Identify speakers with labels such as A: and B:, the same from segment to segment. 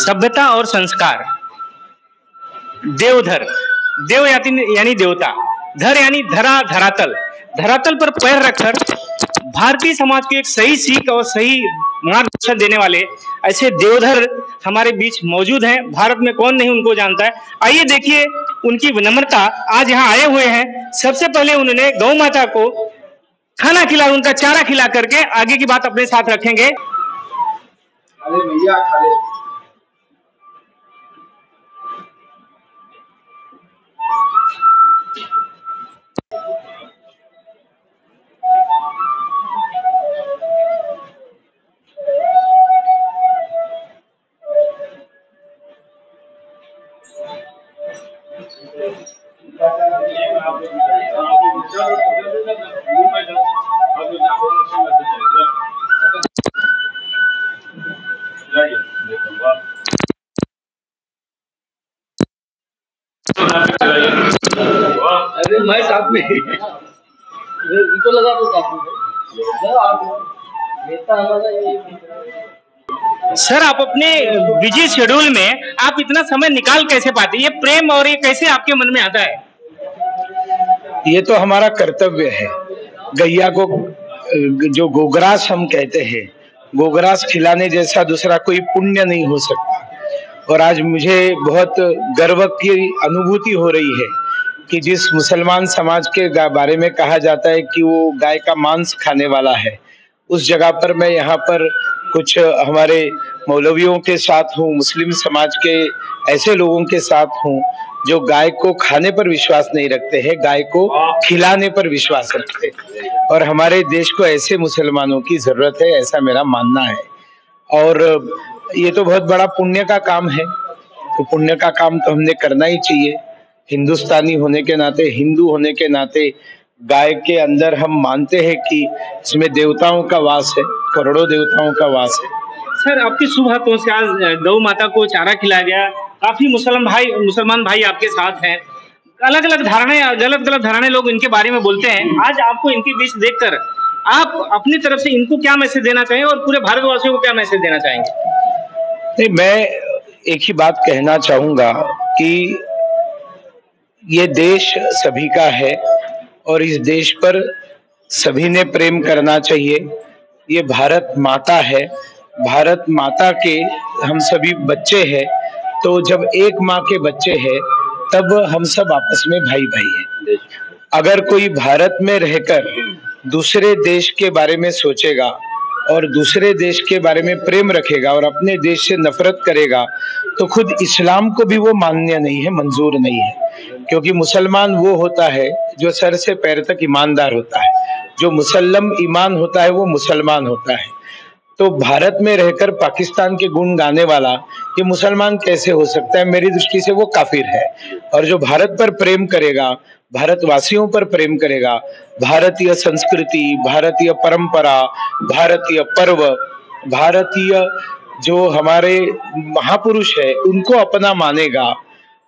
A: सभ्यता और संस्कार। देवधर, देव यानी देवता, धर यानी धरा, धरातल, धरातल पर पैर रखकर भारतीय समाज को एक सही सीख और सही मार्गदर्शन देने वाले ऐसे देवधर हमारे बीच मौजूद हैं। भारत में कौन नहीं उनको जानता है। आइए देखिए उनकी विनम्रता। आज यहाँ आए हुए हैं, सबसे पहले उन्होंने गौ माता को खाना खिला, उनका चारा खिला करके आगे की बात अपने साथ रखेंगे।
B: अरे भैया खा ले। अरे मैं साथ में इनको लगा तो साथ में
A: सर, आप अपने बिजी शेड्यूल में आप इतना समय निकाल कैसे पाते? ये प्रेम और ये कैसे आपके मन में आता है?
B: ये तो हमारा कर्तव्य है। गैया को जो गोग्रास हम कहते हैं, गोग्रास खिलाने जैसा दूसरा कोई पुण्य नहीं हो सकता। और आज मुझे बहुत गर्व की अनुभूति हो रही है कि जिस मुसलमान समाज के बारे में कहा जाता है कि वो गाय का मांस खाने वाला है, उस जगह पर मैं यहाँ पर कुछ हमारे मौलवियों के साथ हूँ, मुस्लिम समाज के ऐसे लोगों के साथ हूँ जो गाय को खाने पर विश्वास नहीं रखते हैं, गाय को खिलाने पर विश्वास रखते हैं। और हमारे देश को ऐसे मुसलमानों की जरूरत है, ऐसा मेरा मानना है। और ये तो बहुत बड़ा पुण्य का काम है, तो पुण्य का काम तो हमने करना ही चाहिए। हिंदुस्तानी होने के नाते, हिंदू होने के नाते गाय के अंदर हम मानते हैं कि इसमें देवताओं का वास है, करोड़ों देवताओं का वास है।
A: सर, आपकी शुभ हाथों से आज गौ माता को चारा खिलाया गया। काफी मुसलमान भाई आपके साथ हैं। अलग अलग धारणाएं, गलत धारणाएं लोग इनके बारे में बोलते हैं। आज आपको इनके बीच देखकर आप अपनी तरफ से इनको क्या मैसेज देना चाहेंगे और पूरे भारतवासियों को क्या मैसेज देना चाहेंगे?
B: नहीं, मैं एक ही बात कहना चाहूंगा कि ये देश सभी का है और इस देश पर सभी ने प्रेम करना चाहिए। ये भारत माता है, भारत माता के हम सभी बच्चे हैं। तो जब एक माँ के बच्चे हैं तब हम सब आपस में भाई भाई हैं। अगर कोई भारत में रहकर दूसरे देश के बारे में सोचेगा और दूसरे देश के बारे में प्रेम रखेगा और अपने देश से नफरत करेगा तो खुद इस्लाम को भी वो मान्य नहीं है, मंजूर नहीं है। क्योंकि मुसलमान वो होता है जो सर से पैर तक ईमानदार होता है, जो मुसल्लम ईमान होता है वो मुसलमान होता है। तो भारत में रहकर पाकिस्तान के गुण गाने वाला ये मुसलमान कैसे हो सकता है? मेरी दृष्टि से वो काफिर है। और जो भारत पर प्रेम करेगा, भारतवासियों पर प्रेम करेगा, भारतीय संस्कृति, भारतीय परंपरा, भारतीय पर्व, भारतीय जो हमारे महापुरुष है उनको अपना मानेगा,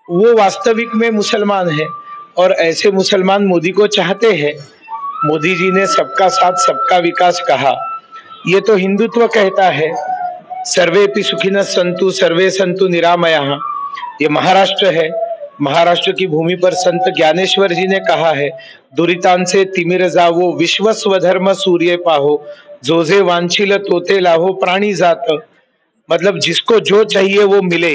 B: वो वास्तविक में मुसलमान है। और ऐसे मुसलमान मोदी को चाहते हैं। मोदी जी ने सबका साथ सबका विकास कहा, ये तो हिंदुत्व कहता है। सर्वेपि सुखिनः सन्तु सर्वे सन्तु निरामयाः, ये महाराष्ट्र है। महाराष्ट्र की भूमि पर संत ज्ञानेश्वर जी ने कहा है, दुरितांसे तिमिर जावो विश्व स्वधर्म सूर्य पाहो, जोजे वांछिल तोते लाहो प्राणी जात। मतलब जिसको जो चाहिए वो मिले,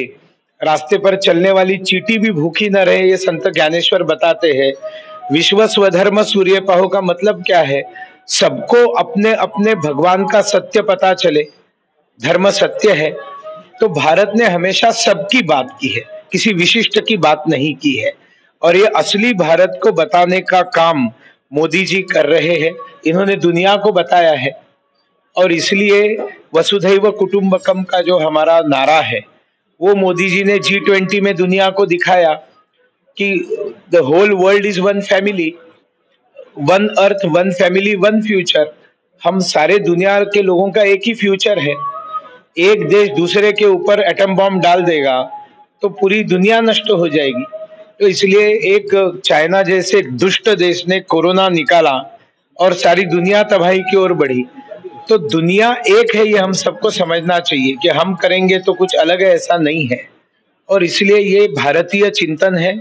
B: रास्ते पर चलने वाली चींटी भी भूखी न रहे, ये संत ज्ञानेश्वर बताते हैं। विश्व स्वधर्म सूर्य पाहो का मतलब क्या है? सबको अपने अपने भगवान का सत्य पता चले, धर्म सत्य है। तो भारत ने हमेशा सबकी बात की है, किसी विशिष्ट की बात नहीं की है। और ये असली भारत को बताने का काम मोदी जी कर रहे हैं। इन्होंने दुनिया को बताया है और इसलिए वसुधैव कुटुंबकम का जो हमारा नारा है वो मोदी जी ने G20 में दुनिया को दिखाया कि the whole world is one family, one earth, one family, one future. हम सारे दुनिया के लोगों का एक ही फ्यूचर है। एक देश दूसरे के ऊपर एटम बॉम्ब डाल देगा तो पूरी दुनिया नष्ट हो जाएगी। तो इसलिए एक चाइना जैसे दुष्ट देश ने कोरोना निकाला और सारी दुनिया तबाही की ओर बढ़ी। तो दुनिया एक है, ये हम सबको समझना चाहिए कि हम करेंगे तो कुछ अलग है, ऐसा नहीं है। और इसलिए ये भारतीय चिंतन है।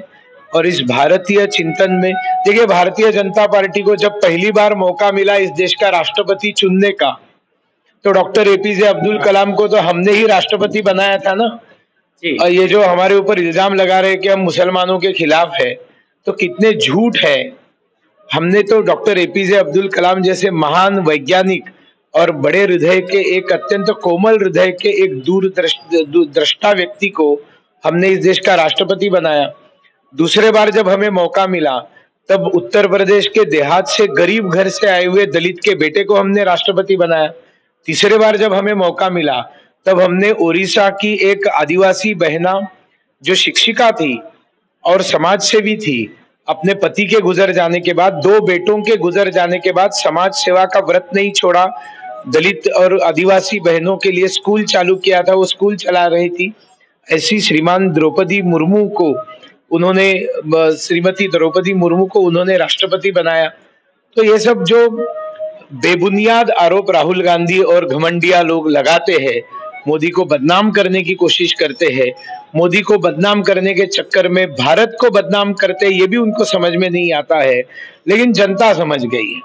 B: और इस भारतीय चिंतन में देखिए, भारतीय जनता पार्टी को जब पहली बार मौका मिला इस देश का राष्ट्रपति चुनने का, तो डॉक्टर एपीजे अब्दुल कलाम को तो हमने ही राष्ट्रपति बनाया था ना। और ये जो हमारे ऊपर इल्जाम लगा रहे हैं कि हम मुसलमानों के खिलाफ है, तो कितने झूठ है। हमने तो डॉक्टर एपीजे अब्दुल कलाम जैसे महान वैज्ञानिक और बड़े हृदय के, एक अत्यंत कोमल हृदय के, एक दूरदृष्टा व्यक्ति को हमने इस देश का राष्ट्रपति बनाया। दूसरे बार जब हमें मौका मिला, तब उत्तर प्रदेश के देहात से, गरीब घर से आए हुए दलित के बेटे को हमने राष्ट्रपति बनाया। तीसरे बार जब हमें मौका मिला, तब हमने ओडिशा की एक आदिवासी बहना जो शिक्षिका थी और समाज सेवी थी, अपने पति के गुजर जाने के बाद, 2 बेटों के गुजर जाने के बाद समाज सेवा का व्रत नहीं छोड़ा, दलित और आदिवासी बहनों के लिए स्कूल चालू किया था, वो स्कूल चला रही थी। ऐसी श्रीमती द्रौपदी मुर्मू को उन्होंने राष्ट्रपति बनाया। तो ये सब जो बेबुनियाद आरोप राहुल गांधी और घमंडिया लोग लगाते हैं, मोदी को बदनाम करने की कोशिश करते हैं, मोदी को बदनाम करने के चक्कर में भारत को बदनाम करते हैं, ये भी उनको समझ में नहीं आता है। लेकिन जनता समझ गई है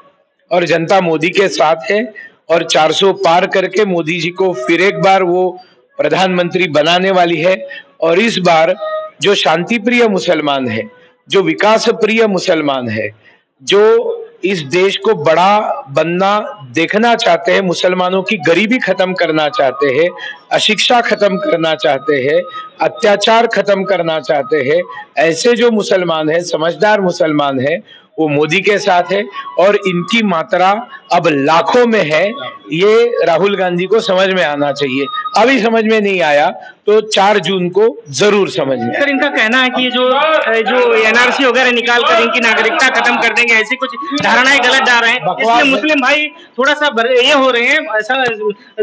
B: और जनता मोदी के साथ है, और 400 पार करके मोदी जी को फिर एक बार वो प्रधानमंत्री बनाने वाली है। और इस बार जो शांति प्रिय मुसलमान है, जो विकास प्रिय मुसलमान है, जो इस देश को बड़ा बनना देखना चाहते हैं, मुसलमानों की गरीबी खत्म करना चाहते हैं, अशिक्षा खत्म करना चाहते हैं, अत्याचार खत्म करना चाहते हैं, ऐसे जो मुसलमान है, समझदार मुसलमान है, वो मोदी के साथ है। और इनकी मात्रा अब लाखों में है, ये राहुल गांधी को समझ में आना चाहिए। अभी समझ में नहीं आया तो 4 जून को जरूर समझ में आएगा।
A: सर, इनका कहना है कि जो एनआरसी वगैरह निकाल कर इनकी नागरिकता खत्म कर देंगे, ऐसी कुछ धारणाएं गलत जा रहे हैं, इसलिए मुस्लिम भाई थोड़ा सा ये हो रहे हैं, ऐसा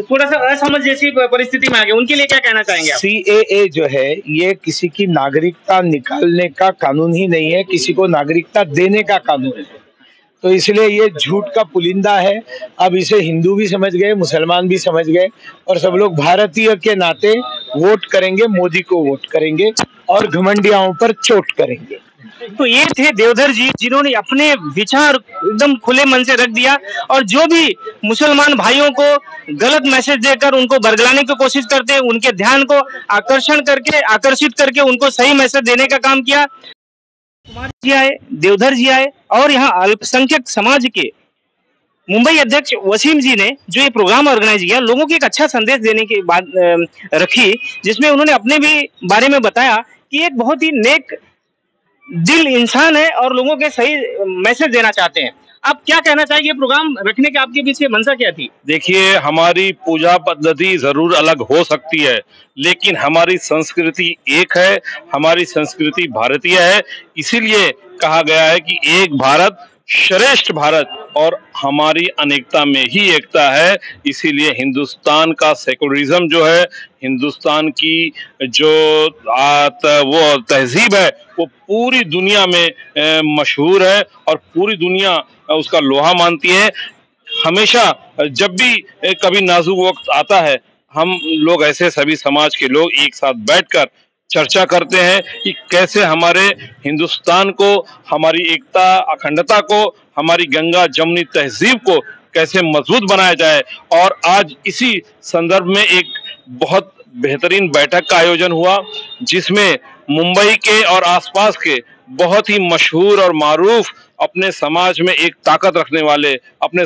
A: थोड़ा सा असमझ जैसी परिस्थिति में आ गए। उनके लिए क्या कहना चाहेंगे आप?
B: CAA जो है, ये किसी की नागरिकता निकालने का कानून ही नहीं है, किसी को नागरिकता देने का कानून है। तो इसलिए ये झूठ का पुलिंदा है। अब इसे हिंदू भी समझ गए, मुसलमान भी समझ गए, और सब लोग भारतीय के नाते वोट करेंगे, मोदी को वोट करेंगे और घमंडियाओं पर चोट करेंगे।
A: तो ये थे देवधर जी, जिन्होंने अपने विचार एकदम खुले मन से रख दिया, और जो भी मुसलमान भाइयों को गलत मैसेज देकर उनको बरगलाने की कोशिश करते हैं, उनके ध्यान को आकर्षित करके उनको सही मैसेज देने का काम किया। कुमार जी आए, देवधर जी आए, और यहाँ अल्पसंख्यक समाज के मुंबई अध्यक्ष वसीम जी ने जो ये प्रोग्राम ऑर्गेनाइज किया, लोगों को एक अच्छा संदेश देने की बात रखी, जिसमें उन्होंने अपने भी बारे में बताया कि एक बहुत ही नेक दिल इंसान है और लोगों के सही मैसेज देना चाहते हैं। आप क्या कहना चाहिए, प्रोग्राम रखने के आपके पीछे मंशा क्या थी?
C: देखिए, हमारी पूजा पद्धति जरूर अलग हो सकती है, लेकिन हमारी संस्कृति एक है, हमारी संस्कृति भारतीय है। इसीलिए कहा गया है कि एक भारत श्रेष्ठ भारत, और हमारी अनेकता में ही एकता है। इसीलिए हिंदुस्तान का सेकुलरिज्म जो है, हिंदुस्तान की जो वो तहजीब है, वो पूरी दुनिया में मशहूर है और पूरी दुनिया उसका लोहा मानती है। हमेशा जब भी कभी नाजुक वक्त आता है, हम लोग ऐसे सभी समाज के लोग एक साथ बैठकर चर्चा करते हैं कि कैसे हमारे हिंदुस्तान को, हमारी एकता अखंडता को, हमारी गंगा जमुनी तहजीब को कैसे मजबूत बनाया जाए। और आज इसी संदर्भ में एक बहुत बेहतरीन बैठक का आयोजन हुआ, जिसमें मुंबई के और आसपास के बहुत ही मशहूर और मारूफ, अपने समाज में एक ताकत रखने वाले, अपने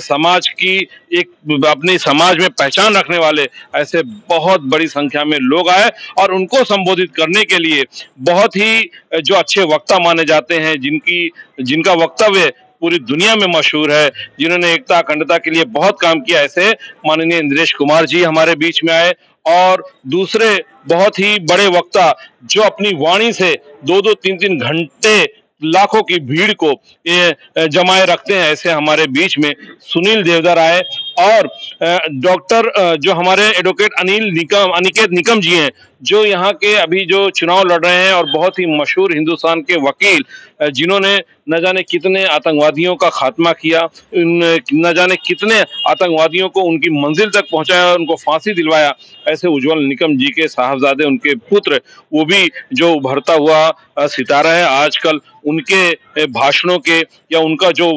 C: समाज में पहचान रखने वाले ऐसे बहुत बड़ी संख्या में लोग आए, और उनको संबोधित करने के लिए बहुत ही जो अच्छे वक्ता माने जाते हैं, जिनका वक्तव्य पूरी दुनिया में मशहूर है, जिन्होंने एकता अखंडता के लिए बहुत काम किया, ऐसे माननीय इंद्रेश कुमार जी हमारे बीच में आए। और दूसरे बहुत ही बड़े वक्ता जो अपनी वाणी से 2-2, 3-3 घंटे लाखों की भीड़ को जमाए रखते हैं, ऐसे हमारे बीच में सुनील देवधर आए। और डॉक्टर जो हमारे एडवोकेट अनिकेत निकम जी हैं, जो यहाँ के अभी जो चुनाव लड़ रहे हैं और बहुत ही मशहूर हिंदुस्तान के वकील जिन्होंने न जाने कितने आतंकवादियों का खात्मा किया, न जाने कितने आतंकवादियों को उनकी मंजिल तक पहुंचाया, उनको फांसी दिलवाया, ऐसे उज्जवल निकम जी के साहबजादे, उनके पुत्र, वो भी जो उभरता हुआ सितारा है, आजकल उनके भाषणों के या उनका जो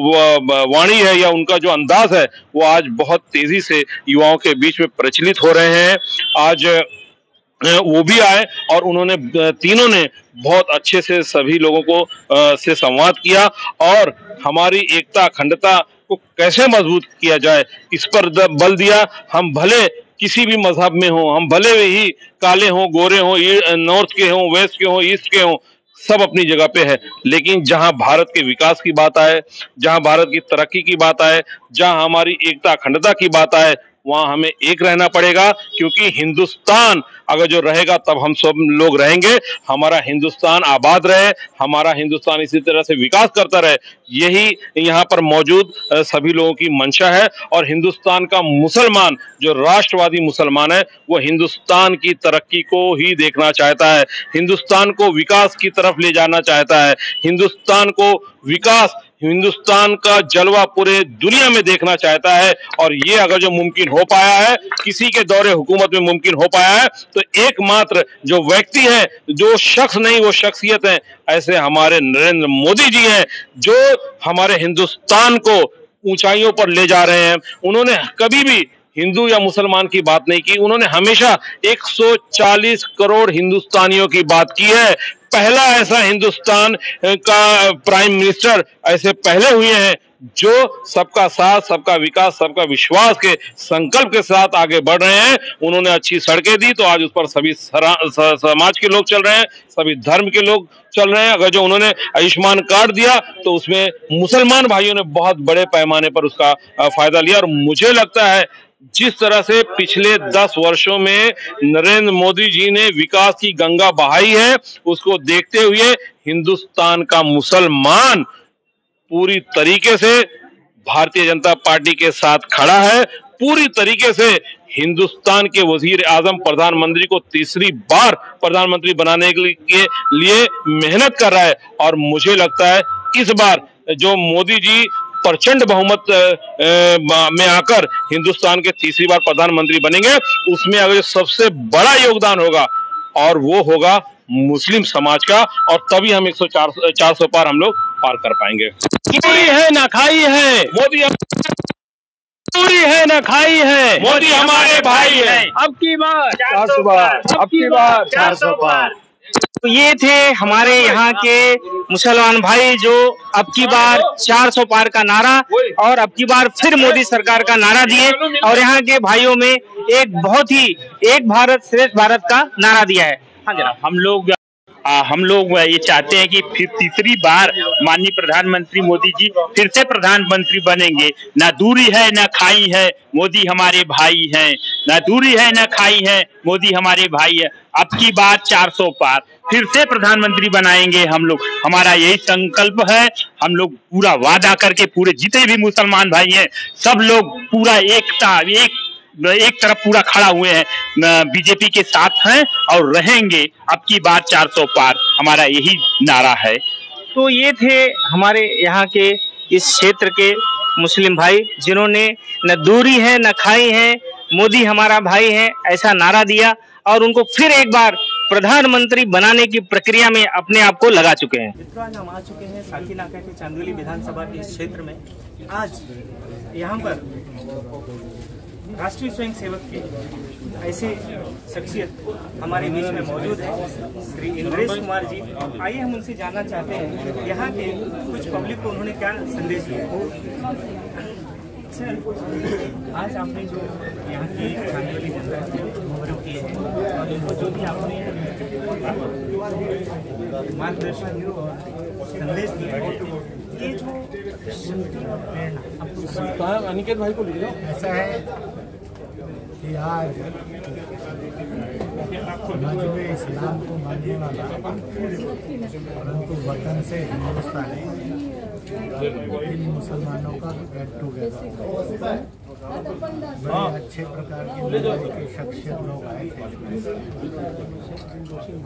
C: वाणी है या उनका जो अंदाज है वो आज बहुत तेजी से युवाओं के बीच में प्रचलित हो रहे हैं। आज वो भी आए और उन्होंने तीनों ने बहुत अच्छे से सभी लोगों को से संवाद किया और हमारी एकता अखंडता को कैसे मजबूत किया जाए इस पर बल दिया। हम भले किसी भी मजहब में हो, हम भले ही काले हों, गोरे हों, नॉर्थ के हों, वेस्ट के हों, ईस्ट के हों, सब अपनी जगह पे है, लेकिन जहां भारत के विकास की बात आए, जहां भारत की तरक्की की बात आए, जहां हमारी एकता अखंडता की बात आए, वहां हमें एक रहना पड़ेगा, क्योंकि हिंदुस्तान अगर जो रहेगा तब हम सब लोग रहेंगे। हमारा हिंदुस्तान आबाद रहे, हमारा हिंदुस्तान इसी तरह से विकास करता रहे, यही यहाँ पर मौजूद सभी लोगों की मंशा है। और हिंदुस्तान का मुसलमान, जो राष्ट्रवादी मुसलमान है, वो हिंदुस्तान की तरक्की को ही देखना चाहता है, हिंदुस्तान को विकास की तरफ ले जाना चाहता है, हिंदुस्तान को विकास, हिंदुस्तान का जलवा पूरे दुनिया में देखना चाहता है। और ये अगर जो मुमकिन हो पाया है, किसी के दौरे हुकूमत में मुमकिन हो पाया है, तो एकमात्र जो व्यक्ति है, जो शख्स नहीं वो शख्सियत है, ऐसे हमारे नरेंद्र मोदी जी हैं, जो हमारे हिंदुस्तान को ऊंचाइयों पर ले जा रहे हैं। उन्होंने कभी भी हिंदू या मुसलमान की बात नहीं की, उन्होंने हमेशा 140 करोड़ हिंदुस्तानियों की बात की है। पहला ऐसा हिंदुस्तान का प्राइम मिनिस्टर ऐसे पहले हुए हैं जो सबका साथ, सबका विकास, सबका विश्वास के संकल्प के साथ आगे बढ़ रहे हैं। उन्होंने अच्छी सड़कें दी तो आज उस पर सभी समाज के लोग चल रहे हैं, सभी धर्म के लोग चल रहे हैं। अगर जो उन्होंने आयुष्मान कार्ड दिया तो उसमें मुसलमान भाइयों ने बहुत बड़े पैमाने पर उसका फायदा लिया। और मुझे लगता है जिस तरह से पिछले 10 वर्षों में नरेंद्र मोदी जी ने विकास की गंगा बहाई है, उसको देखते हुए हिंदुस्तान का मुसलमान पूरी तरीके से भारतीय जनता पार्टी के साथ खड़ा है, पूरी तरीके से हिंदुस्तान के वजीर आजम प्रधानमंत्री को तीसरी बार प्रधानमंत्री बनाने के लिए मेहनत कर रहा है। और मुझे लगता है इस बार जो मोदी जी प्रचंड बहुमत में आकर हिंदुस्तान के तीसरी बार प्रधानमंत्री बनेंगे, उसमें अगर सबसे बड़ा योगदान होगा और वो होगा मुस्लिम समाज का, और तभी हम 400 पार हम लोग पार कर पाएंगे।
D: पूरी है ना खाई है
C: मोदी,
D: पूरी है ना खाई है,
C: मोदी हमारे भाई है।
D: अब की बार
B: 400 पार, अब की बार
D: 400 पार।
A: तो ये थे हमारे यहाँ के मुसलमान भाई जो अब की बार 400 पार का नारा और अब की बार फिर मोदी सरकार का नारा दिए, और यहाँ के भाइयों में एक बहुत ही एक भारत श्रेष्ठ भारत का नारा दिया है। हाँ जनाब,
D: हम लोग ये चाहते हैं कि फिर तीसरी बार माननीय प्रधानमंत्री मोदी जी फिर से प्रधानमंत्री बनेंगे। ना दूरी है ना खाई है, मोदी हमारे भाई हैं। ना दूरी है ना खाई है, मोदी हमारे भाई है। अब की बार 400 पार, फिर से प्रधानमंत्री बनाएंगे हम लोग, हमारा यही संकल्प है। हम लोग पूरा वादा करके पूरे जितने भी मुसलमान भाई हैं सब लोग पूरा एक तरफ पूरा खड़ा हुए हैं, बीजेपी के साथ हैं और रहेंगे। अब की बार 400 पार, हमारा यही नारा है।
A: तो ये थे हमारे यहाँ के इस क्षेत्र के मुस्लिम भाई जिन्होंने न दूरी है न खाई है, मोदी हमारा भाई है ऐसा नारा दिया, और उनको फिर एक बार प्रधानमंत्री बनाने की प्रक्रिया में अपने आप को लगा चुके हैं।
E: आज हम आ चुके हैं साकीनाका के चांदोली विधानसभा के इस क्षेत्र में। आज यहाँ पर राष्ट्रीय स्वयंसेवक के ऐसे शख्सियत हमारे बीच में मौजूद है, श्री इंद्रेश कुमार जी। आइए हम उनसे जानना चाहते हैं यहाँ के कुछ पब्लिक को उन्होंने क्या संदेश दिया। सर, आज आपने जो यहाँ की चांदोली जनता की है और जो भी आपने मार्गदर्शन और संदेश दिया, ये जो शक्ति और प्रेरणा
F: अनिकेत भाई को लीजिए।
G: ऐसा है कि आज मजहब इस्लाम को मानने वाला परंतु वतन से हिंदुस्तानी इन मुसलमानों का गेट टुगेदर, बड़े अच्छे प्रकार के मुंबई के शख्सियत लोग आए थे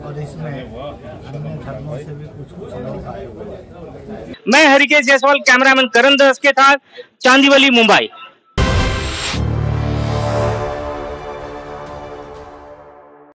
G: और इसमें अन्य धर्मों से भी कुछ लोग आए हुए।
A: मैं हरिकेश जायसवाल, कैमरामैन करण दास के साथ, चांदीवली, मुंबई।